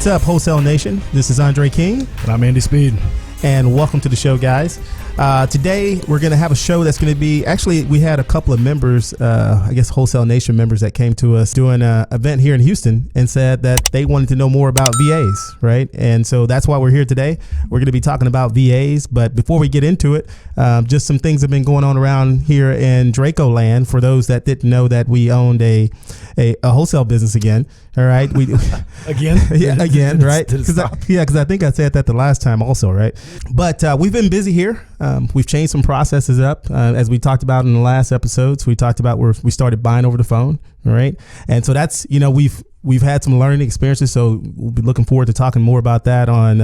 What's up, Wholesale Nation? This is Andre King. And I'm Andy Speed. And welcome to the show, guys. Today, we're going to have a show that's going to be, actually, we had a couple of members, Wholesale Nation members that came to us doing an event here in Houston and said that they wanted to know more about VAs, right? And so that's why we're here today. We're going to be talking about VAs. But before we get into it, just some things have been going on around here in Drayco land. For those that didn't know that we owned a wholesale business again. All right. Again? Yeah, again, right? Because I think I said that the last time also, right? But we've been busy here. We've changed some processes up. As we talked about in the last episodes, we talked about where we started buying over the phone. All right. And so that's, we've had some learning experiences. So we'll be looking forward to talking more about that on,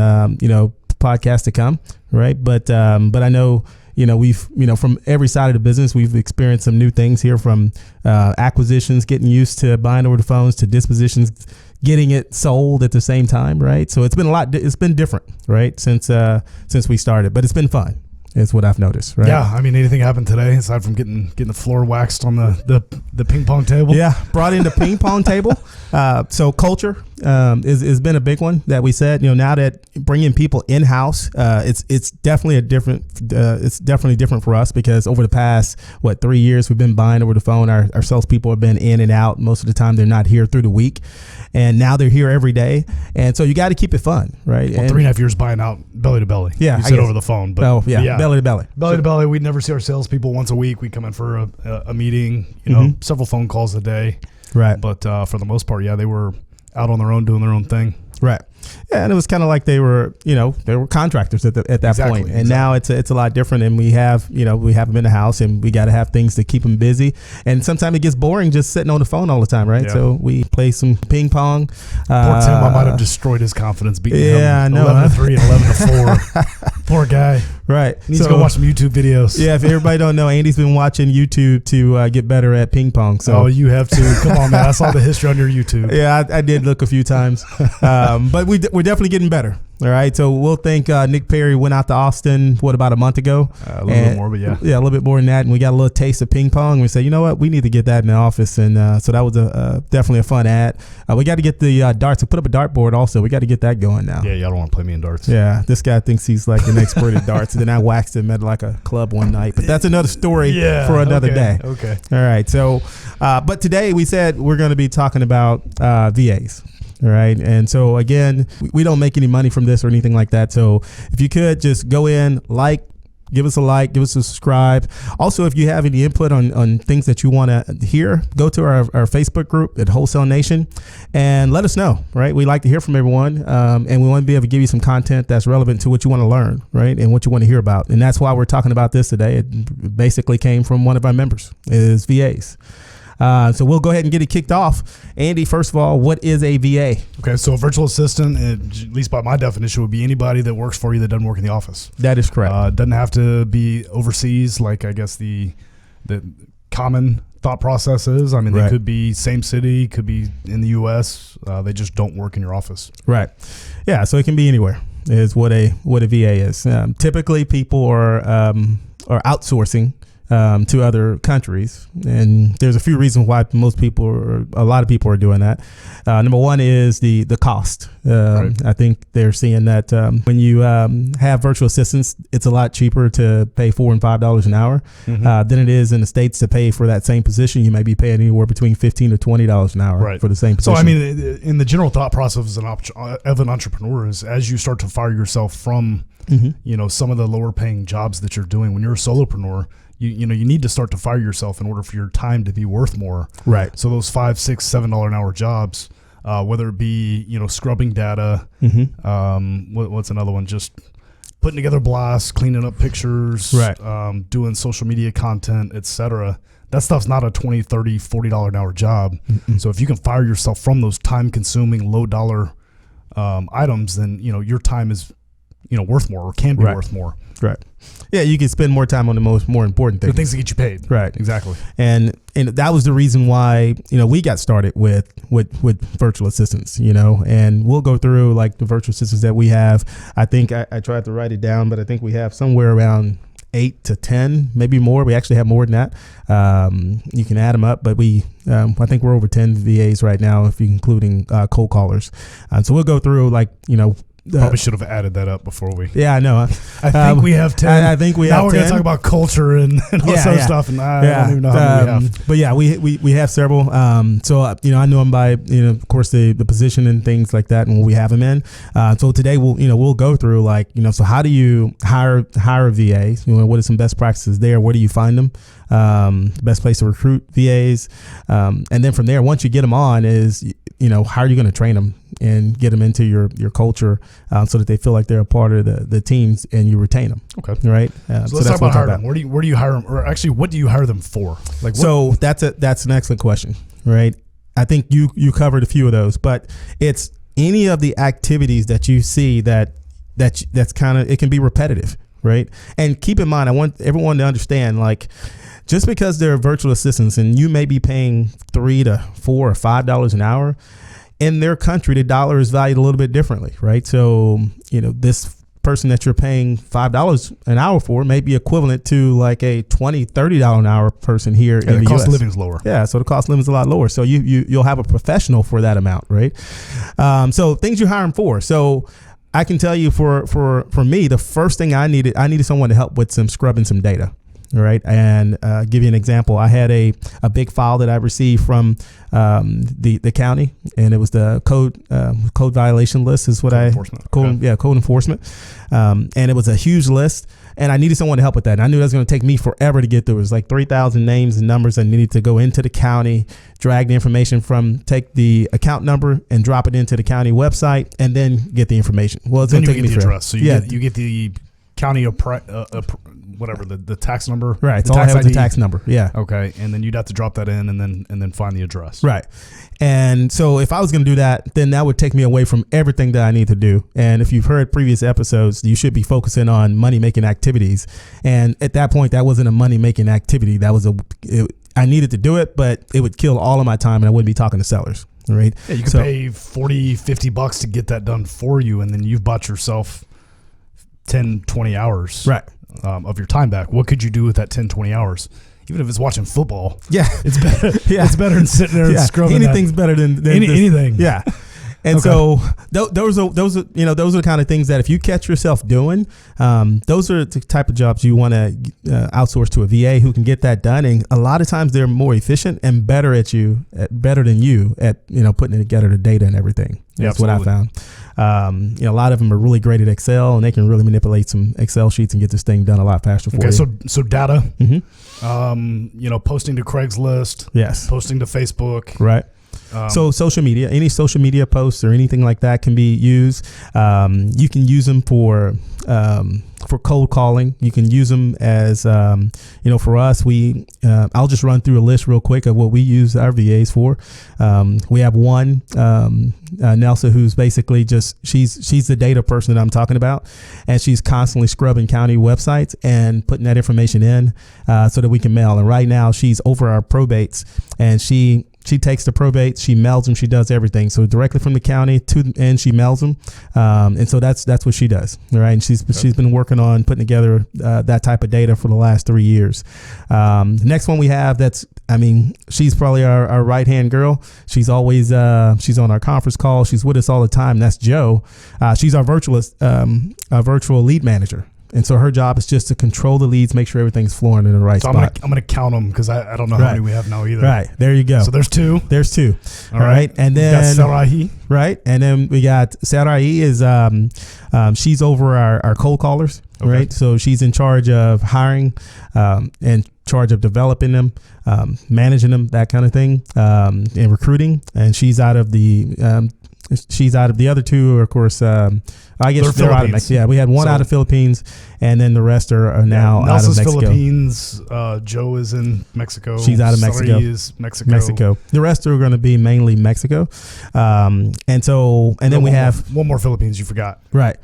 podcasts to come. Right. But I know, we've, from every side of the business, we've experienced some new things here, from acquisitions, getting used to buying over the phones, to dispositions, getting it sold at the same time. Right. So it's been it's been different, right, since we started, but it's been fun. Is what I've noticed, right? Yeah, I mean, anything happened today aside from getting the floor waxed on the ping pong table? Yeah, brought in the ping pong table. So culture has been a big one that we said. Now that bringing people in house, it's definitely different for us, because over the past 3 years we've been buying over the phone. Our salespeople have been in and out. Most of the time they're not here through the week, and now they're here every day. And so you got to keep it fun, right? Well, 3.5 years buying out belly to belly. Yeah, you said over the phone, but belly to belly. Belly to belly. We'd never see our salespeople once a week. We come in for a meeting, several phone calls a day. Right. But for the most part, they were out on their own doing their own thing. Right. Yeah, and it was kind of like they were contractors at that point. And now it's a lot different, and we have them in the house, and we got to have things to keep them busy. And sometimes it gets boring just sitting on the phone all the time, right? Yeah. So we play some ping pong. Poor Tim, I might have destroyed his confidence beating him. I know. 11-3 and 11-4. Poor guy. Right. Needs to go watch some YouTube videos. Yeah, if everybody don't know, Andy's been watching YouTube to get better at ping pong. So you have to. Come on, man. I saw the history on your YouTube. Yeah, I did look a few times. But we're definitely getting better. All right. So we'll thank Nick Perry went out to Austin, about a month ago? A little bit more, but yeah. Yeah, a little bit more than that. And we got a little taste of ping pong. We said, you know what? We need to get that in the office. And so that was definitely a fun ad. We got to get the darts. We put up a dartboard also. We got to get that going now. Yeah, y'all don't want to play me in darts. Yeah, this guy thinks he's like an expert at darts. And then I waxed him at like a club one night. But that's another story for another day. Okay. All right. So, but today we said we're going to be talking about VAs. All right. And so, again, we don't make any money from this or anything like that. So if you could just go in, give us a subscribe. Also, if you have any input on things that you want to hear, go to our Facebook group at Wholesale Nation and let us know, right? We like to hear from everyone, and we want to be able to give you some content that's relevant to what you want to learn, right, and what you want to hear about. And that's why we're talking about this today. It basically came from one of our members, is VAs. So we'll go ahead and get it kicked off. Andy, first of all, what is a VA? Okay, so a virtual assistant, at least by my definition, would be anybody that works for you that doesn't work in the office. That is correct. Doesn't have to be overseas, like I guess the common thought process is. I mean, they could be same city, could be in the U.S. They just don't work in your office. Right. Yeah, so it can be anywhere is what a VA is. Typically, people are outsourcing to other countries, and there's a few reasons why a lot of people are doing that. Number one is the cost. I think they're seeing that when you have virtual assistants, it's a lot cheaper to pay $4 and $5 an hour than it is in the States to pay for that same position. You may be paying anywhere between $15 to $20 an hour for the same position. So I mean, in the general thought process of an entrepreneur is, as you start to fire yourself from some of the lower paying jobs that you're doing, when you're a solopreneur, you need to start to fire yourself in order for your time to be worth more. Right. So those $5, $6, $7 an hour jobs, whether it be scrubbing data, what's another one? Just putting together blasts, cleaning up pictures, doing social media content, etc. That stuff's not a $20, $30, $40 an hour job. So if you can fire yourself from those time consuming, low dollar items, then your time is worth more, or can be worth more. Right. Yeah, you can spend more time on the more important things. The things that get you paid. Right. Exactly. And that was the reason why, we got started with virtual assistants, and we'll go through like the virtual assistants that we have. I think I tried to write it down, but I think we have somewhere around 8 to 10, maybe more. We actually have more than that. You can add them up, but I think we're over 10 VAs right now, if you're including cold callers. So we'll go through probably should have added that up before we. Yeah, I know. I think we have 10. I think we now have 10. Now we're going to talk about culture and all this other stuff, and I don't even know how many we have. But yeah, we have several. So I know them by of course the position and things like that, and what we have them in. So today we'll go through so how do you hire a VA? What are some best practices there? Where do you find them? Best place to recruit VAs, and then from there, once you get them on, is how are you going to train them and get them into your culture, so that they feel like they're a part of the teams, and you retain them. Okay, right. So let's talk about hiring them. Where do you hire them, or actually, what do you hire them for? So that's an excellent question, right? I think you covered a few of those, but it's any of the activities that you see that's kind of, it can be repetitive, right? And keep in mind, I want everyone to understand, just because they're virtual assistants and you may be paying $3 to $4 or $5 an hour, in their country, the dollar is valued a little bit differently, right? So, this person that you're paying $5 an hour for may be equivalent to a $20, $30 an hour person here in the US. The cost of living is lower. Yeah, so the cost of living is a lot lower. So you'll have a professional for that amount, right? So things you hire them for. So I can tell you for me, the first thing I needed someone to help with scrubbing some data. All right. And give you an example. I had a big file that I received from the county, and it was the code violation list is what code enforcement. And it was a huge list, and I needed someone to help with that. And I knew that was going to take me forever to get through. It was 3,000 names and numbers. I needed to go into the county, drag the information take the account number and drop it into the county website, and then get the information. Well, it's going to take me forever. Address. So you get the county whatever the tax number, right? It's all I have the tax number, yeah. Okay, and then you'd have to drop that in, and then find the address, right? And so if I was going to do that, then that would take me away from everything that I need to do. And if you've heard previous episodes, you should be focusing on money making activities. And at that point, that wasn't a money making activity. That was I needed to do it, but it would kill all of my time, and I wouldn't be talking to sellers. Right? Yeah, you could pay $40, $50 to get that done for you, and then you've bought yourself 10, 20 hours, right, of your time back. What could you do with that 10, 20 hours? Even if it's watching football, it's better. Yeah, it's better than sitting there and scrubbing. Anything's better than anything. Yeah. And so those are the kind of things that if you catch yourself doing, those are the type of jobs you want to outsource to a VA who can get that done. And a lot of times they're more efficient and better than you at putting together the data and everything. That's what I found. A lot of them are really great at Excel, and they can really manipulate some Excel sheets and get this thing done a lot faster for you. Okay, so data, posting to Craigslist, yes, posting to Facebook, right. So social media, any social media posts or anything like that can be used. You can use them for cold calling. You can use them as, for us, I'll just run through a list real quick of what we use our VAs for. We have one, Nelsa, who's basically she's the data person that I'm talking about, and she's constantly scrubbing county websites and putting that information in so that we can mail. And right now she's over our probates, and she takes the probates, she mails them, she does everything. So directly from the county and she mails them. And so that's what she does. All right. And she's been working on putting together that type of data for the last 3 years. The next one we have, she's probably our right-hand girl. She's always, she's on our conference call. She's with us all the time. That's Jo. She's our virtual lead manager. And so her job is just to control the leads, make sure everything's flowing in the right spot. I'm going to count them because I don't know how many we have now either. Right. There you go. So there's two. All right. And then Sarai. Right. And then we got Sarai is she's over our cold callers. Okay. Right. So she's in charge of hiring, in charge of developing them, managing them, that kind of thing, and recruiting. And she's out of the other two, of course. I guess they're out of Mexico. Yeah, we had one out of Philippines, and then the rest are now out of Mexico. Philippines. Jo is in Mexico. She's out of Mexico. Sari is Mexico. The rest are going to be mainly Mexico. And then we have one more Philippines you forgot. Right.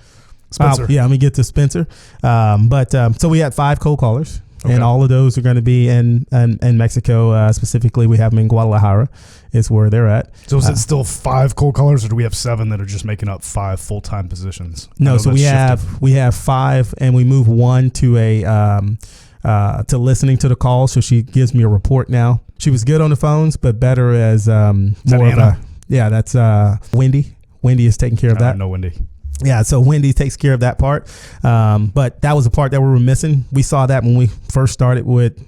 Spencer. Let me get to Spencer. So we had 5 cold callers. And all of those are going to be in Mexico. Specifically, we have them in Guadalajara is where they're at. So is it still 5 cold callers, or do we have 7 that are just making up 5 full-time positions? No, so we have 5, and we move 1 to to listening to the calls. So she gives me a report now. She was good on the phones, but better as more of a, that's Wendy. Wendy is taking care of that. I know Wendy. Yeah, so Wendy takes care of that part. But that was a part that we were missing. We saw that when we first started with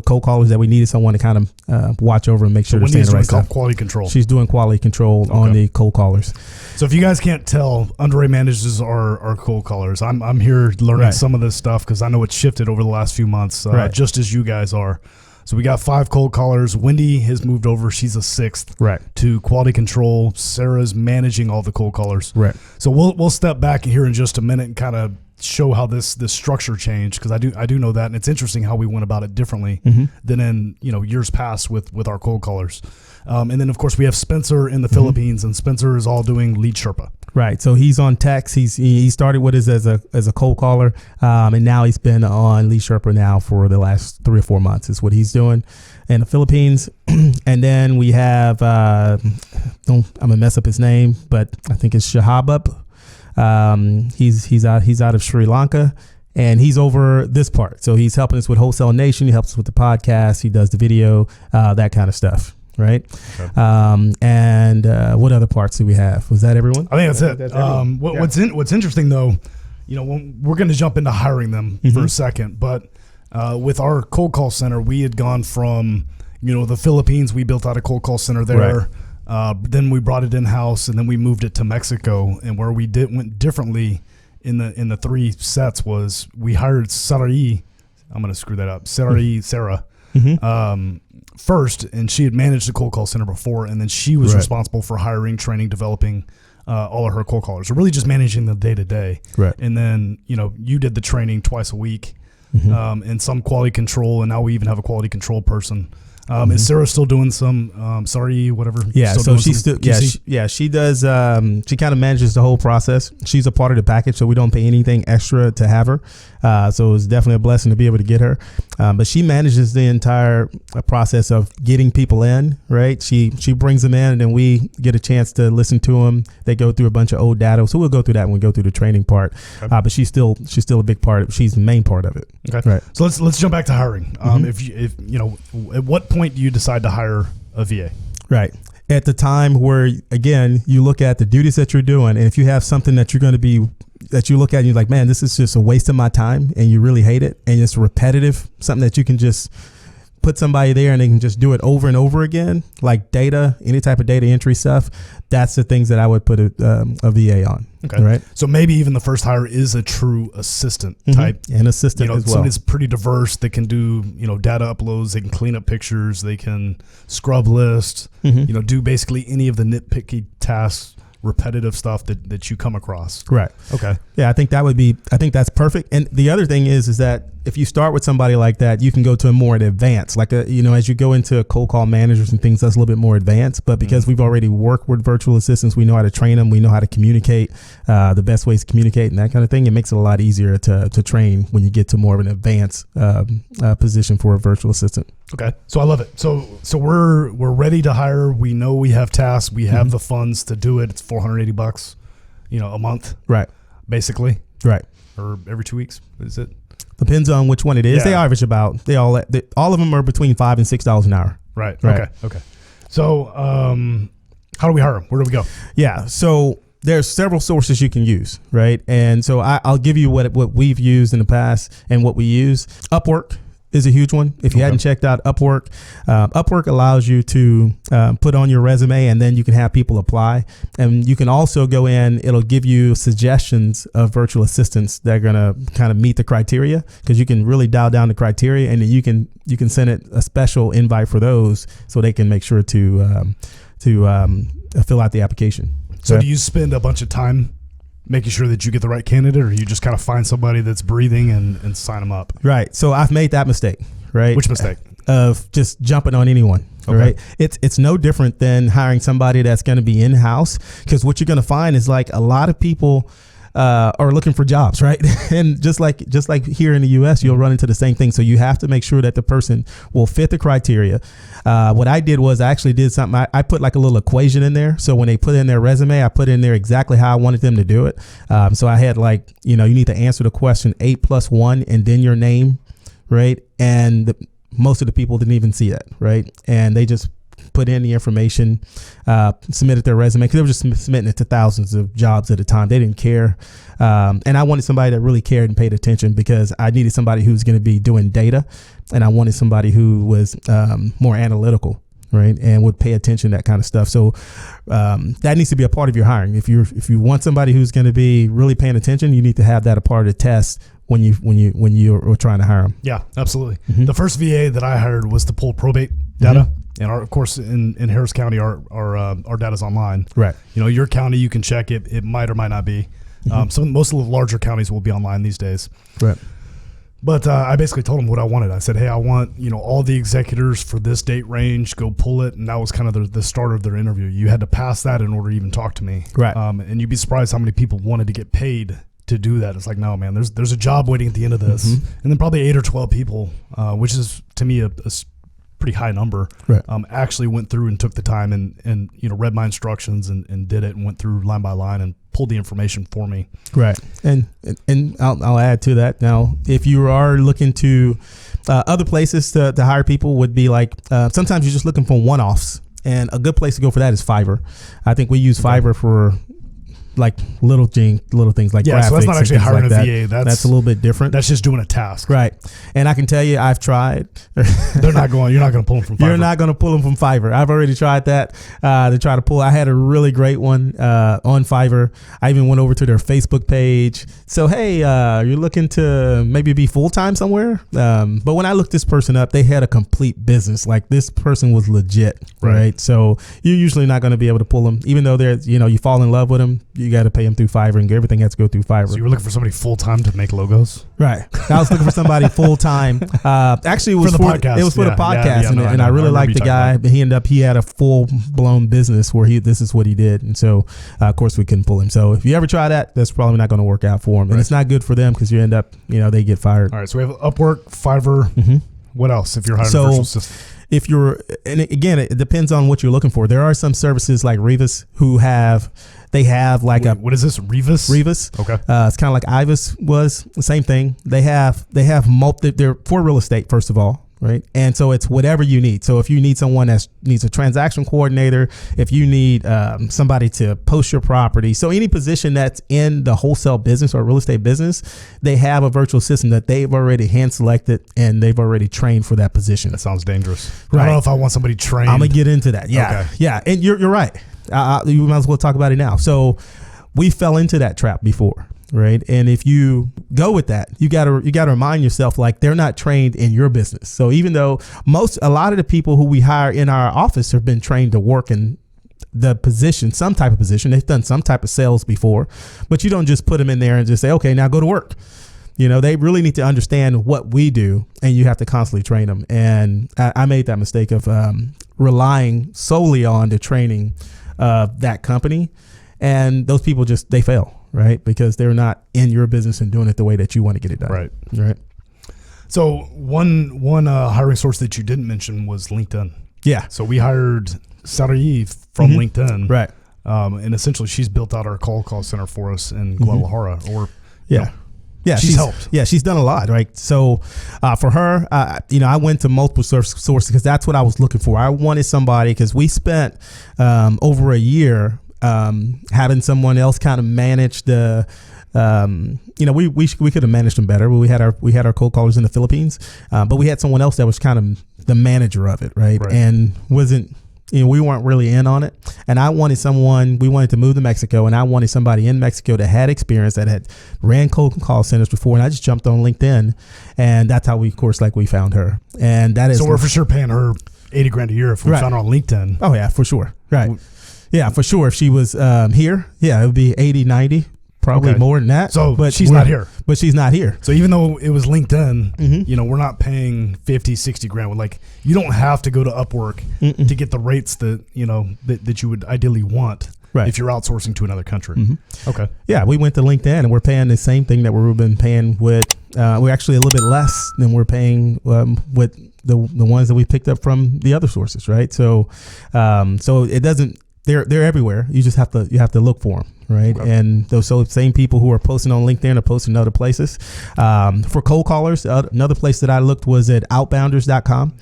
cold callers, that we needed someone to kind of watch over and make sure they're saying the right stuff. Quality control. She's doing quality control on the cold callers. So if you guys can't tell, Undrea manages our cold callers. I'm here learning some of this stuff because I know it's shifted over the last few months, just as you guys are. So we got 5 cold callers. Wendy has moved over. She's a 6th to quality control. Sarah's managing all the cold callers. Right. So we'll step back here in just a minute and kind of show how this structure changed, because I do know that, and it's interesting how we went about it differently than in years past with our cold callers. And then of course we have Spencer in the Philippines, and Spencer is all doing lead Sherpa. Right. So he's on text. He started with us as a cold caller, and now he's been on lead Sherpa now for the last 3 or 4 months is what he's doing in the Philippines. And then we have I'm gonna mess up his name, but I think it's Shahabab. He's out of Sri Lanka, and he's over this part. So he's helping us with Wholesale Nation. He helps us with the podcast. He does the video, that kind of stuff. Right. Okay. And what other parts do we have? Was that everyone? I think that's it. What's interesting though, we're going to jump into hiring them for a second, but with our cold call center, we had gone from, the Philippines. We built out a cold call center there. Right. Then we brought it in house, and then we moved it to Mexico. And where we went differently in the 3 sets was we hired Sarai. I'm going to screw that up. Sarah. First, and she had managed the cold call center before, and then she was responsible for hiring, training, developing all of her cold callers. So really just managing the day-to-day. Right. And then, you did the training twice a week, and some quality control, and now we even have a quality control person. Is Sarah still doing some, whatever? Yeah, so she's still, she does, she kind of manages the whole process. She's a part of the package, so we don't pay anything extra to have her. So it's definitely a blessing to be able to get her. But she manages the entire process of getting people in, right? She brings them in, and then we get a chance to listen to them. They go through a bunch of old data. So we'll go through that when we go through the training part. Okay. But she's still a big part. She's the main part of it. Okay. Right. So let's jump back to hiring. If at what point do you decide to hire a VA? Right. At the time where, again, you look at the duties that you're doing, and if you have something that you're going to be, that you look at and you're like, man, this is just a waste of my time, and you really hate it, and it's repetitive, something that you can just put somebody there and they can just do it over and over again, like data, any type of data entry stuff, that's the things that I would put a VA on. Okay. Right. So maybe even the first hire is a true assistant type. And assistant as well. Somebody that's pretty diverse. They can do, data uploads. They can clean up pictures. They can scrub lists, do basically any of the nitpicky tasks, repetitive stuff that you come across. Right. Okay. Yeah, I think that's perfect. And the other thing is that if you start with somebody like that, you can go to a more advanced, like as you go into cold call managers and things, that's a little bit more advanced. But because we've already worked with virtual assistants, we know how to train them. We know how to communicate, the best ways to communicate and that kind of thing. It makes it a lot easier to train when you get to more of an advanced position for a virtual assistant. Okay. So I love it. So we're ready to hire. We know we have tasks. We have the funds to do it. It's $480, a month. Right. Basically. Right. Or every 2 weeks. What is it? Depends on which one it is. Yeah. They average about, all of them are between $5 and $6 an hour. Right. Okay. So how do we hire them? Where do we go? Yeah. So there's several sources you can use, right? And so I'll give you what we've used in the past and what we use. Upwork is a huge one. If you hadn't checked out Upwork, Upwork allows you to put on your resume, and then you can have people apply. And you can also go in, it'll give you suggestions of virtual assistants that are going to kind of meet the criteria, because you can really dial down the criteria, and then you can send it a special invite for those so they can make sure to fill out the application. So do you spend a bunch of time making sure that you get the right candidate, or you just kind of find somebody that's breathing and sign them up? Right. So I've made that mistake, right? Which mistake? Of just jumping on anyone. Okay. Right. It's no different than hiring somebody that's going to be in-house, because what you're going to find is, like, a lot of people are looking for jobs, right? And just like here in the U.S., you'll run into the same thing. So you have to make sure that the person will fit the criteria. What I did was I actually did something. I put like a little equation in there. So when they put in their resume, I put in there exactly how I wanted them to do it. So I had like, you need to answer the question 8 + 1 and then your name, right? And most of the people didn't even see that, right? And they just put in the information, submitted their resume, because they were just submitting it to thousands of jobs at a time. They didn't care. And I wanted somebody that really cared and paid attention, because I needed somebody who's going to be doing data, and I wanted somebody who was more analytical, right, and would pay attention to that kind of stuff. So that needs to be a part of your hiring. If you want somebody who's going to be really paying attention, you need to have that a part of the test when you're trying to hire them. Yeah, absolutely. Mm-hmm. The first VA that I hired was to pull probate data. Mm-hmm. And of course, in Harris County, our data's online. Right. Your county, you can check it. It might or might not be. Mm-hmm. Most of the larger counties will be online these days. Right. But I basically told them what I wanted. I said, hey, I want all the executors for this date range. Go pull it, and that was kind of the start of their interview. You had to pass that in order to even talk to me. Right. And you'd be surprised how many people wanted to get paid to do that. It's like, no, man, there's a job waiting at the end of this. Mm-hmm. And then probably 8 or 12 people, which is to me a pretty high number, right, actually went through and took the time and read my instructions and did it and went through line by line and pulled the information for me. Right. And I'll add to that. Now, if you are looking to other places to hire people would be like sometimes you're just looking for one-offs, and a good place to go for that is Fiverr. I think we use Fiverr for like little things like graphics. So that's not actually hiring like a VA. That's a little bit different. That's just doing a task. Right. And I can tell you, I've tried. You're not going to pull them from Fiverr. You're not going to pull them from Fiverr. I've already tried that to try to pull. I had a really great one on Fiverr. I even went over to their Facebook page. So, hey, you're looking to maybe be full-time somewhere? But when I looked this person up, they had a complete business. Like, this person was legit, right? So you're usually not going to be able to pull them, even though they're, you fall in love with them. You got to pay them through Fiverr, and everything has to go through Fiverr. So you were looking for somebody full-time to make logos? Right. I was looking for somebody full-time. Actually, it was for the podcast. It was for the podcast, and I really liked the guy. But he had a full-blown business where this is what he did. And so, of course, we couldn't pull him. So if you ever try that, that's probably not going to work out for him. And it's not good for them, because you end up, they get fired. All right. So we have Upwork, Fiverr. Mm-hmm. What else if you're hiring a virtual assistant? And again, it depends on what you're looking for. There are some services like Revis who have like what is this? Revis? Okay. It's kind of like Ivis was the same thing. They're for real estate, first of all. Right. And so it's whatever you need. So if you need someone that needs a transaction coordinator, if you need somebody to post your property, so any position that's in the wholesale business or real estate business, they have a virtual assistant that they've already hand selected and they've already trained for that position. That sounds dangerous. Right. I don't know if I want somebody trained. I'm going to get into that. Yeah. Okay. Yeah. And you're right. You might as well talk about it now. So we fell into that trap before. Right. And if you go with that, you got to remind yourself, like, they're not trained in your business. So even though a lot of the people who we hire in our office have been trained to work in the position, some type of position, they've done some type of sales before, but you don't just put them in there and just say, okay, now go to work. They really need to understand what we do, and you have to constantly train them. And I made that mistake of relying solely on the training of that company. And those people they fail. Right, because they're not in your business and doing it the way that you want to get it done. Right. So one hiring source that you didn't mention was LinkedIn. Yeah. So we hired Sarai from LinkedIn. Right. And essentially, she's built out our call center for us in Guadalajara. Yeah, she's helped. Yeah, she's done a lot, right? So for her, I went to multiple sources because that's what I was looking for. I wanted somebody, because we spent over a year having someone else kind of manage the, we could have managed them better. We had our cold callers in the Philippines, but we had someone else that was kind of the manager of it, right? And wasn't, we weren't really in on it. And we wanted to move to Mexico, and I wanted somebody in Mexico that had experience, that had ran cold call centers before. And I just jumped on LinkedIn, and that's how we found her. And that is, so we're for sure paying her $80,000 a year if we found her on LinkedIn. Oh yeah, for sure. Right. Yeah, for sure. If she was here, it would be 80, 90, probably more than that. So, but she's not here. But she's not here. So even though it was LinkedIn, we're not paying 50, 60 grand. Like, you don't have to go to Upwork to get the rates that, that you would ideally want. if you're outsourcing to another country. Okay. Yeah, we went to LinkedIn and we're paying the same thing that we've been paying with. We're actually a little bit less than we're paying with the ones that we picked up from the other sources, right? So it doesn't. They're everywhere. You just have to look for them, right? Okay. And those same people who are posting on LinkedIn are posting other places. For cold callers, another place that I looked was at outbounders.com.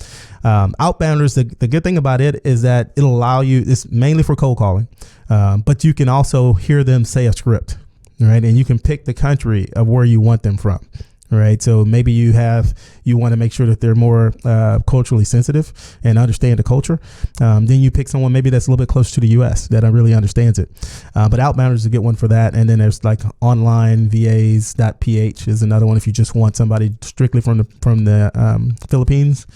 Outbounders, the good thing about it is that it'll allow you. It's mainly for cold calling, but you can also hear them say a script, right? And you can pick the country of where you want them from. Right. So maybe you want to make sure that they're more culturally sensitive and understand the culture. Then you pick someone maybe that's a little bit closer to the U.S. that really understands it. But Outbounders is a good one for that. And then there's like onlinevas.ph is another one if you just want somebody strictly from the Philippines.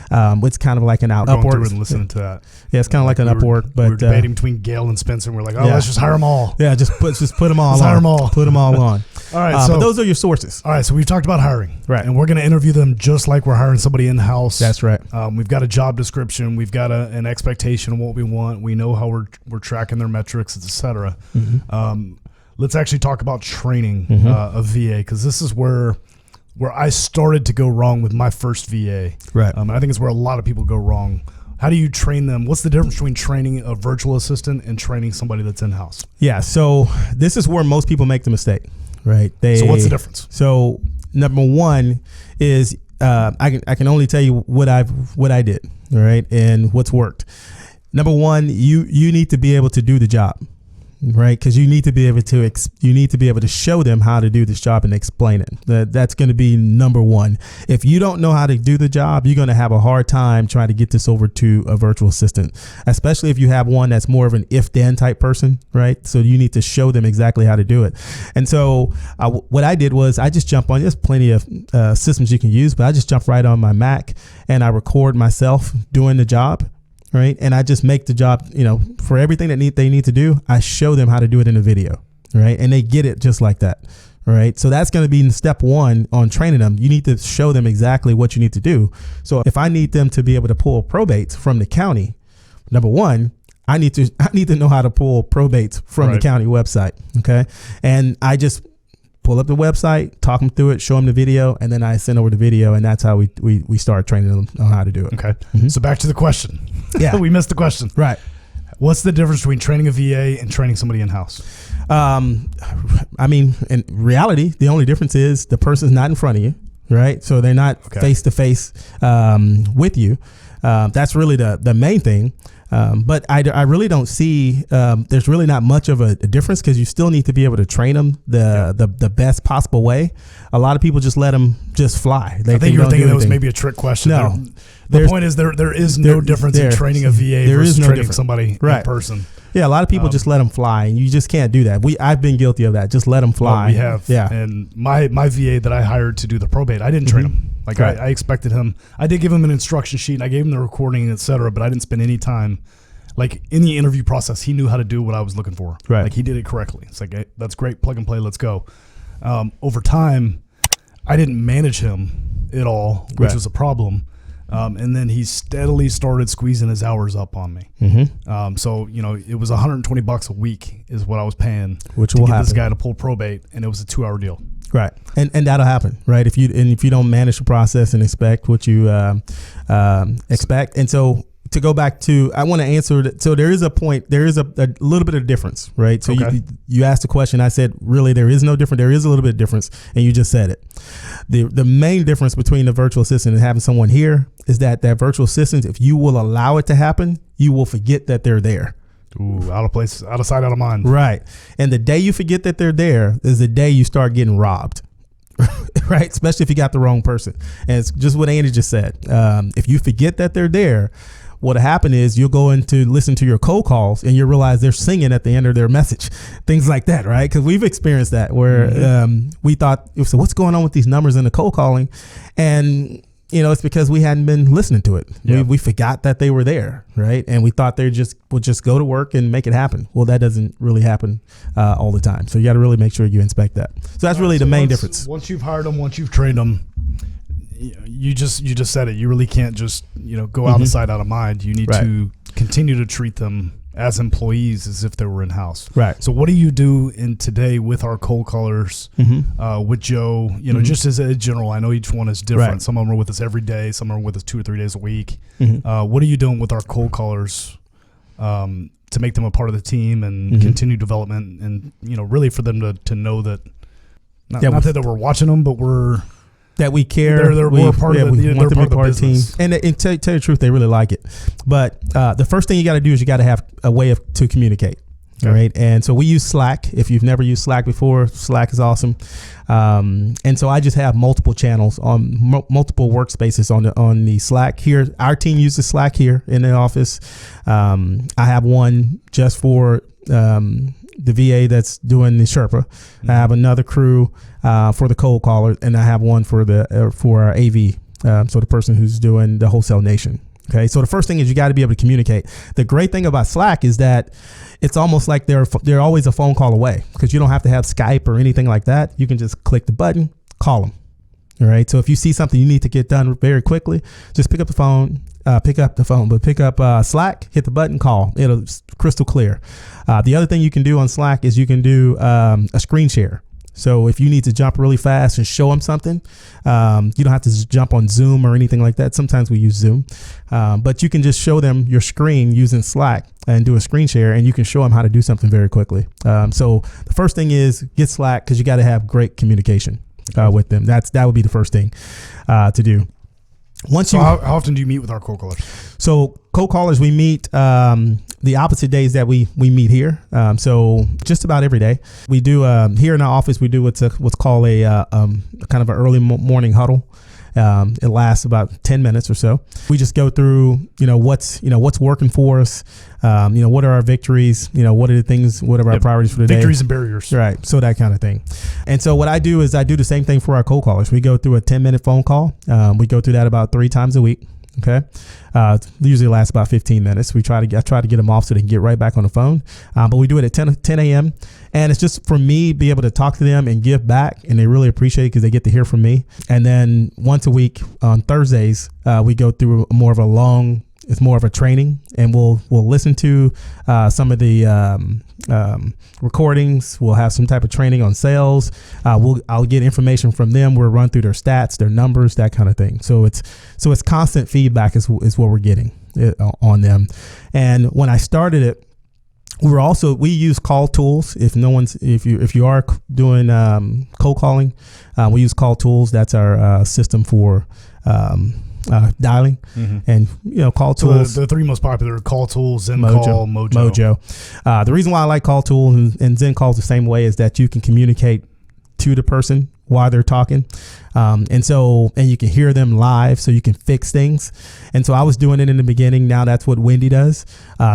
It's kind of like an Upwork. And listening to that. Yeah, it's kind of like an Upwork. But we were debating between Gail and Spencer. And we're like, let's just hire them all. Yeah, just put them all on. Hire them all. Put them all on. All right, so but those are your sources. All right, so we've talked about hiring, right? And we're going to interview them just like we're hiring somebody in house. That's right. We've got a job description. We've got an expectation of what we want. We know how we're tracking their metrics, etc. Let's actually talk about training a VA, because this is where I started to go wrong with my first VA. Right. I think it's where a lot of people go wrong. How do you train them? What's the difference between training a virtual assistant and training somebody that's in house? Yeah. So this is where most people make the mistake. Right. So what's the difference? So number one is I can only tell you what I did. All right. And what's worked. Number one, you need to be able to do the job. Right, because you need to be able to show them how to do this job and explain it. That's going to be number one. If you don't know how to do the job, you're going to have a hard time trying to get this over to a virtual assistant, especially if you have one that's more of an if-then type person, right? So you need to show them exactly how to do it. And so what I did was I just jumped on. There's plenty of systems you can use, but I just jumped right on my Mac and I record myself doing the job. Right. And I just make the job, for everything that they need to do. I show them how to do it in a video. Right. And they get it just like that. Right. So that's going to be step one on training them. You need to show them exactly what you need to do. So if I need them to be able to pull probates from the county, number one, I need to know how to pull probates from the county website. OK. And I just pull up the website, talk them through it, show them the video, and then I send over the video, and that's how we start training them on how to do it. Okay. So back to the question. Yeah. We missed the question. Right. What's the difference between training a VA and training somebody in-house? I mean, in reality, the only difference is the person's not in front of you, right? So they're not face-to-face with you. That's really the main thing. But I really don't see there's really not much of a difference, because you still need to be able to train them the best possible way. A lot of people just let them just fly. I think you were thinking that was maybe a trick question. No. The point is there is no difference in training a VA versus training somebody in person. Yeah, a lot of people just let them fly, and you just can't do that. I've been guilty of that. Just let them fly. We have. Yeah. And my VA that I hired to do the probate, I didn't train him. Like I expected him. I did give him an instruction sheet, and I gave him the recording, et cetera, but I didn't spend any time. Like in the interview process, he knew how to do what I was looking for. Right. Like he did it correctly. It's like, hey, that's great. Plug and play. Let's go. Over time, I didn't manage him at all, which was a problem. And then he steadily started squeezing his hours up on me. So, it was $120 a week is what I was paying to get this guy to pull probate. And it was a 2-hour deal. Right. And that'll happen, right? If you don't manage the process and expect what you expect. And so to go back to, I want to answer that. So there is a little bit of difference, right? So you asked a question. I said, really, there is no difference. There is a little bit of difference. And you just said it. The main difference between the virtual assistant and having someone here is that virtual assistant, if you will allow it to happen, you will forget that they're there. Ooh, out of place, out of sight, out of mind. Right. And the day you forget that they're there is the day you start getting robbed. Right. Especially if you got the wrong person. And it's just what Andy just said. If you forget that they're there, what'll happen is you'll go in to listen to your cold calls and you'll realize they're singing at the end of their message, things like that, right? Because we've experienced that where we thought, so what's going on with these numbers in the cold calling? And it's because we hadn't been listening to it. Yeah. We forgot that they were there, right? And we thought they would just go to work and make it happen. Well, that doesn't really happen all the time. So you got to really make sure you inspect that. So that's really the main difference. Once you've hired them, once you've trained them, you just said it. You really can't just go out of sight, out of mind. You need to continue to treat them as employees as if they were in-house. Right. So what do you do in today with our cold callers, with Joe, just as a general? I know each one is different. Right. Some of them are with us every day. Some are with us 2 or 3 days a week. What are you doing with our cold callers to make them a part of the team and continue development and, really for them to know that, not that we're watching them, but that we care. We're part of the, want them to be part of the business. team. And tell you the truth, they really like it. But the first thing you got to do is you got to have a way to communicate. Okay. All right. And so we use Slack. If you've never used Slack before, Slack is awesome. And so I just have multiple channels on multiple workspaces on the Slack here. Our team uses Slack here in the office. I have one just for the VA that's doing the Sherpa. I have another crew for the cold caller, and I have one for our AV, so the person who's doing the Wholesale Nation. Okay, so the first thing is you got to be able to communicate. The great thing about Slack is that it's almost like they're always a phone call away, because you don't have to have Skype or anything like that. You can just click the button, call them. All right, so if you see something you need to get done very quickly, just pick up the phone, pick up Slack, hit the button, call. It's crystal clear. The other thing you can do on Slack is you can do a screen share. So if you need to jump really fast and show them something, you don't have to jump on Zoom or anything like that. Sometimes we use Zoom, but you can just show them your screen using Slack and do a screen share, and you can show them how to do something very quickly. So the first thing is get Slack, because you got to have great communication with them. That would be the first thing to do. How often do you meet with our cold callers? So cold callers, we meet the opposite days that we meet here. So just about every day. We do here in our office, we do what's called a kind of an early morning huddle. It lasts about 10 minutes or so. We just go through, what's working for us. What are our victories? What are the things? What are our priorities for the day? Victories and barriers. Right. So that kind of thing. And so what I do is I do the same thing for our cold callers. We go through a 10-minute phone call. We go through that about 3 times a week. Okay. Usually lasts about 15 minutes. I try to get them off so they can get right back on the phone. But we do it at 10 a.m. And it's just for me be able to talk to them and give back. And they really appreciate it because they get to hear from me. And then once a week on Thursdays, we go through more of a training, and we'll listen to some of the recordings. We'll have some type of training on sales. I'll get information from them. We'll run through their stats, their numbers, that kind of thing. So it's constant feedback is what we're getting on them. And when I started it, we use call tools. If you are doing cold calling, we use call tools. That's our system for dialing, and call tools. So the 3 most popular: call tools, Zen Call, Mojo. The reason why I like call tools and Zen Calls the same way is that you can communicate to the person while they're talking, and you can hear them live, so you can fix things. And so I was doing it in the beginning. Now that's what Wendy does.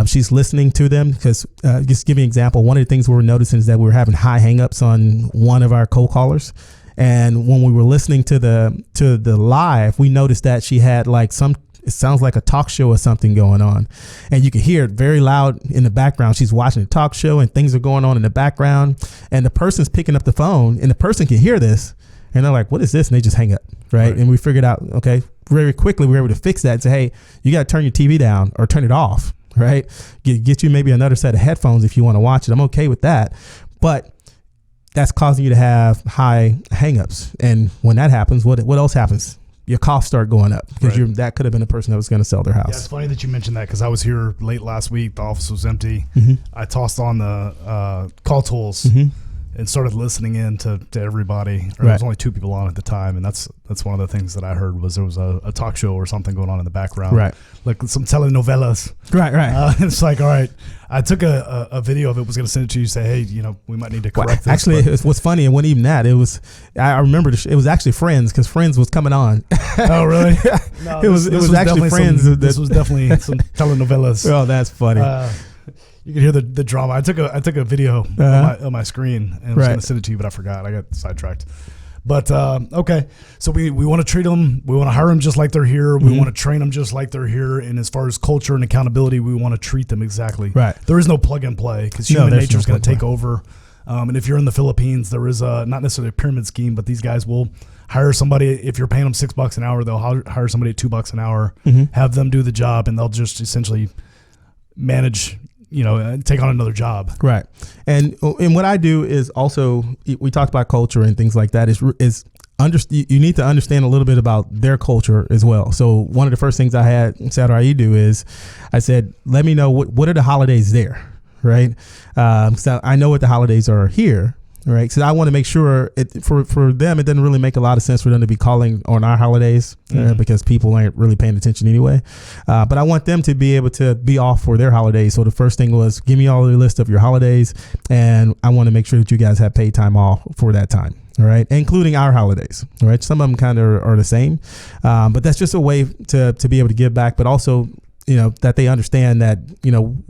She's listening to them, because just give you an example. One of the things we were noticing is that we were having high hangups on one of our cold callers. And when we were listening to the live, we noticed that she had it sounds like a talk show or something going on. And you can hear it very loud in the background. She's watching a talk show and things are going on in the background. And the person's picking up the phone and the person can hear this. And they're like, what is this? And they just hang up. Right. And we figured out, okay, very quickly we were able to fix that and say, hey, you got to turn your TV down or turn it off. Right. Get you maybe another set of headphones if you want to watch it. I'm okay with that. But that's causing you to have high hangups. And when that happens, what else happens? Your costs start going up, because that could have been a person that was going to sell their house. Yeah, it's funny that you mentioned that, because I was here late last week. The office was empty. I tossed on the call tools and started listening in to everybody. There was only 2 people on at the time, and that's one of the things that I heard was there was a talk show or something going on in the background, like some telenovelas. It's like, all right, I took a video of it, was going to send it to you, say, hey, we might need to correct this. Actually, what's funny, and wasn't even that. I remember it was actually Friends, because Friends was coming on. Oh, really? No, it was actually Friends. This was definitely some telenovelas. Oh, that's funny. You can hear the drama. I took a video on my screen, and I was going to send it to you, but I forgot. I got sidetracked. But okay, so we want to treat them. We want to hire them just like they're here. We want to train them just like they're here. And as far as culture and accountability, we want to treat them exactly. Right. There is no plug and play, because human nature is going to take over. And if you're in the Philippines, there is not necessarily a pyramid scheme, but these guys will hire somebody. If you're paying them $6 an hour, they'll hire somebody at $2 an hour, have them do the job, and they'll just essentially manage take on another job. Right. And what I do is also, we talked about culture and things like that, you need to understand a little bit about their culture as well. So one of the first things I had Saturday do is I said, let me know what are the holidays there, right? So I know what the holidays are here. Right. So I want to make sure for them, it doesn't really make a lot of sense for them to be calling on our holidays because people ain't really paying attention anyway. But I want them to be able to be off for their holidays. So the first thing was, give me all the list of your holidays. And I want to make sure that you guys have paid time off for that time. All right. Including our holidays. All right. Some of them kind of are the same. But that's just a way to be able to give back, but also, that they understand that,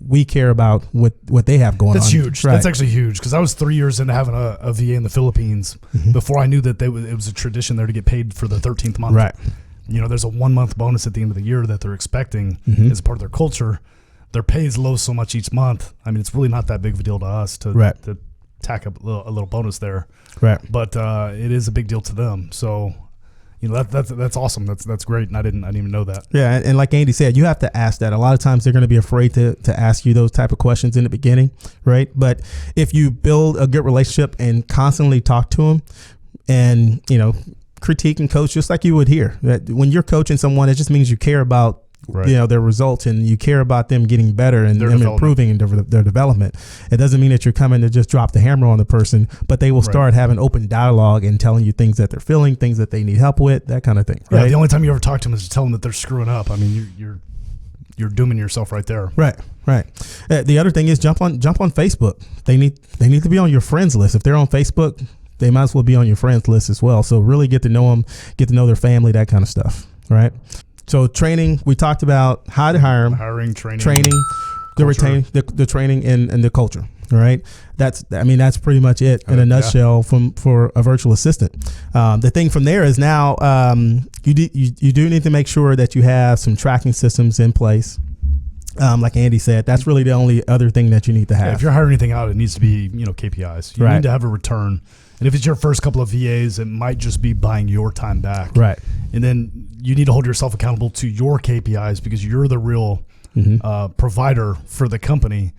we care about what they have going on. That's huge. Right. That's actually huge, because I was 3 years into having a VA in the Philippines before I knew that it was a tradition there to get paid for the 13th month. Right. There's a 1 month bonus at the end of the year that they're expecting as part of their culture. Their pay is low so much each month. I mean, it's really not that big of a deal to us to tack up a little bonus there. Right. But it is a big deal to them. So, that's awesome. That's great. And I didn't even know that. Yeah. And like Andy said, you have to ask that. A lot of times they're going to be afraid to ask you those type of questions in the beginning. Right. But if you build a good relationship and constantly talk to them and, critique and coach, just like you would here, that when you're coaching someone, it just means you care about their results and you care about them getting better and them improving in their development. It doesn't mean that you're coming to just drop the hammer on the person, but they will start having open dialogue and telling you things that they're feeling, things that they need help with, that kind of thing. Yeah, the only time you ever talk to them is to tell them that they're screwing up. I mean, you're dooming yourself right there. Right. The other thing is jump on Facebook. They need to be on your friends list. If they're on Facebook, they might as well be on your friends list as well. So really get to know them, get to know their family, that kind of stuff. Right. So training, we talked about how to hire them. Hiring, training, the training and the culture. All right. That's pretty much it in a nutshell for a virtual assistant. The thing from there is now you do need to make sure that you have some tracking systems in place. Like Andy said, that's really the only other thing that you need to have. Yeah, if you're hiring anything out, it needs to be, KPIs. You need to have a return. And if it's your first couple of VAs, it might just be buying your time back. Right. And then you need to hold yourself accountable to your KPIs, because you're the real provider for the company.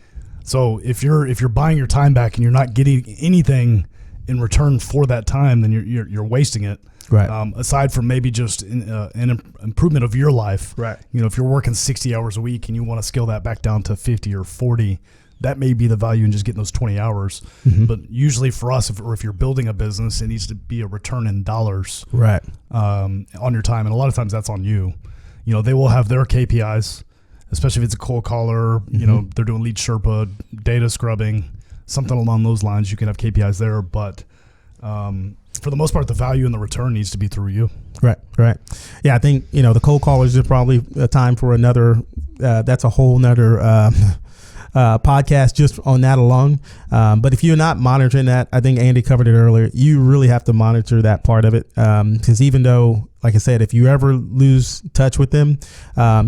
So if you're buying your time back and you're not getting anything in return for that time, then you're wasting it. Right. Aside from maybe just an improvement of your life. Right. If you're working 60 hours a week and you want to scale that back down to 50 or 40, that may be the value in just getting those 20 hours. But usually for us, if you're building a business, it needs to be a return in dollars. Right. On your time. And a lot of times that's on you. They will have their KPIs, especially if it's a cold caller, they're doing lead Sherpa, data scrubbing, something along those lines. You can have KPIs there, but for the most part, the value and the return needs to be through you. Right. Yeah, I think, the cold callers is probably a time for another, that's a whole nother podcast just on that alone. But if you're not monitoring that, I think Andy covered it earlier, you really have to monitor that part of it. Because even though, like I said, if you ever lose touch with them,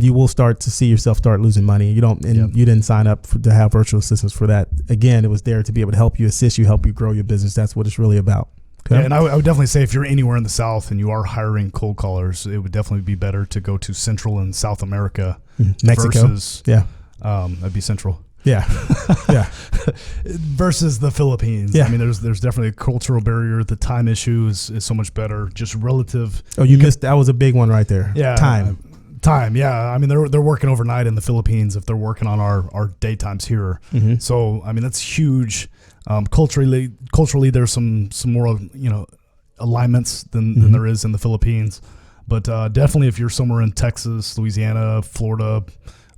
you will start to see yourself start losing money. You didn't sign up to have virtual assistants for that. Again, it was there to be able to help you, assist you, help you grow your business. That's what it's really about. Okay. Yeah, and I would definitely say if you're anywhere in the South and you are hiring cold callers, it would definitely be better to go to Central and South America. Mexico. Versus, that'd be Central. Yeah. Versus the Philippines. Yeah. I mean, there's definitely a cultural barrier. The time issue is so much better. Just relative. Oh, you missed, that was a big one right there. Yeah. Time. Yeah. I mean, they're working overnight in the Philippines if they're working on our daytimes here. So, I mean, that's huge. Culturally, there's some more, alignments than there is in the Philippines. But definitely if you're somewhere in Texas, Louisiana, Florida,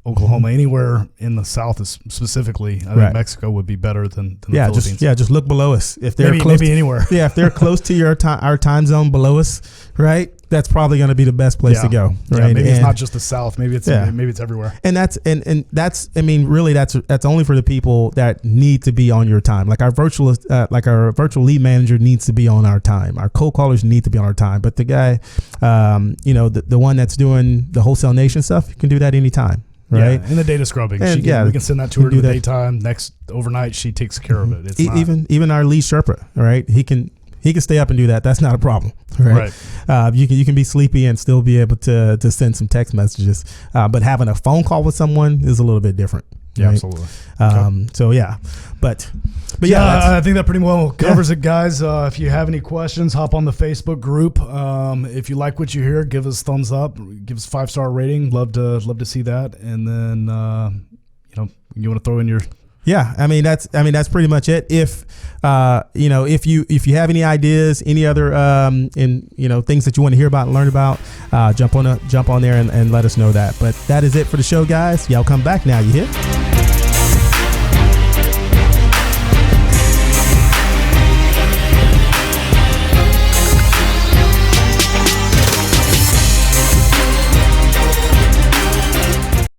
Oklahoma, anywhere in the South is specifically, I think Mexico would be better than the Philippines. Just look below us. If they're maybe anywhere. Yeah, if they're close to our time zone below us, right? That's probably going to be the best place to go. Right? Yeah, maybe it's not just the South. Maybe it's everywhere. And that's I mean, really that's only for the people that need to be on your time. Like our virtual lead manager needs to be on our time. Our cold callers need to be on our time. But the guy, the one that's doing the Wholesale Nation stuff, you can do that anytime. Right. Yeah, and the data scrubbing. We can send that to her in the daytime. Next overnight, she takes care of it. It's even our lead Sherpa, right? He can stay up and do that. That's not a problem, right? You can be sleepy and still be able to send some text messages. But having a phone call with someone is a little bit different, Yeah, right? absolutely. So yeah, but yeah, I think that pretty well covers it, guys. If you have any questions, hop on the Facebook group. If you like what you hear, give us thumbs up, give us a 5-star rating. Love to see that. And then you want to throw in your. Yeah, I mean that's pretty much it. If if you have any ideas, any other things that you want to hear about and learn about, jump on there and let us know that. But that is it for the show, guys. Y'all come back now. You hear?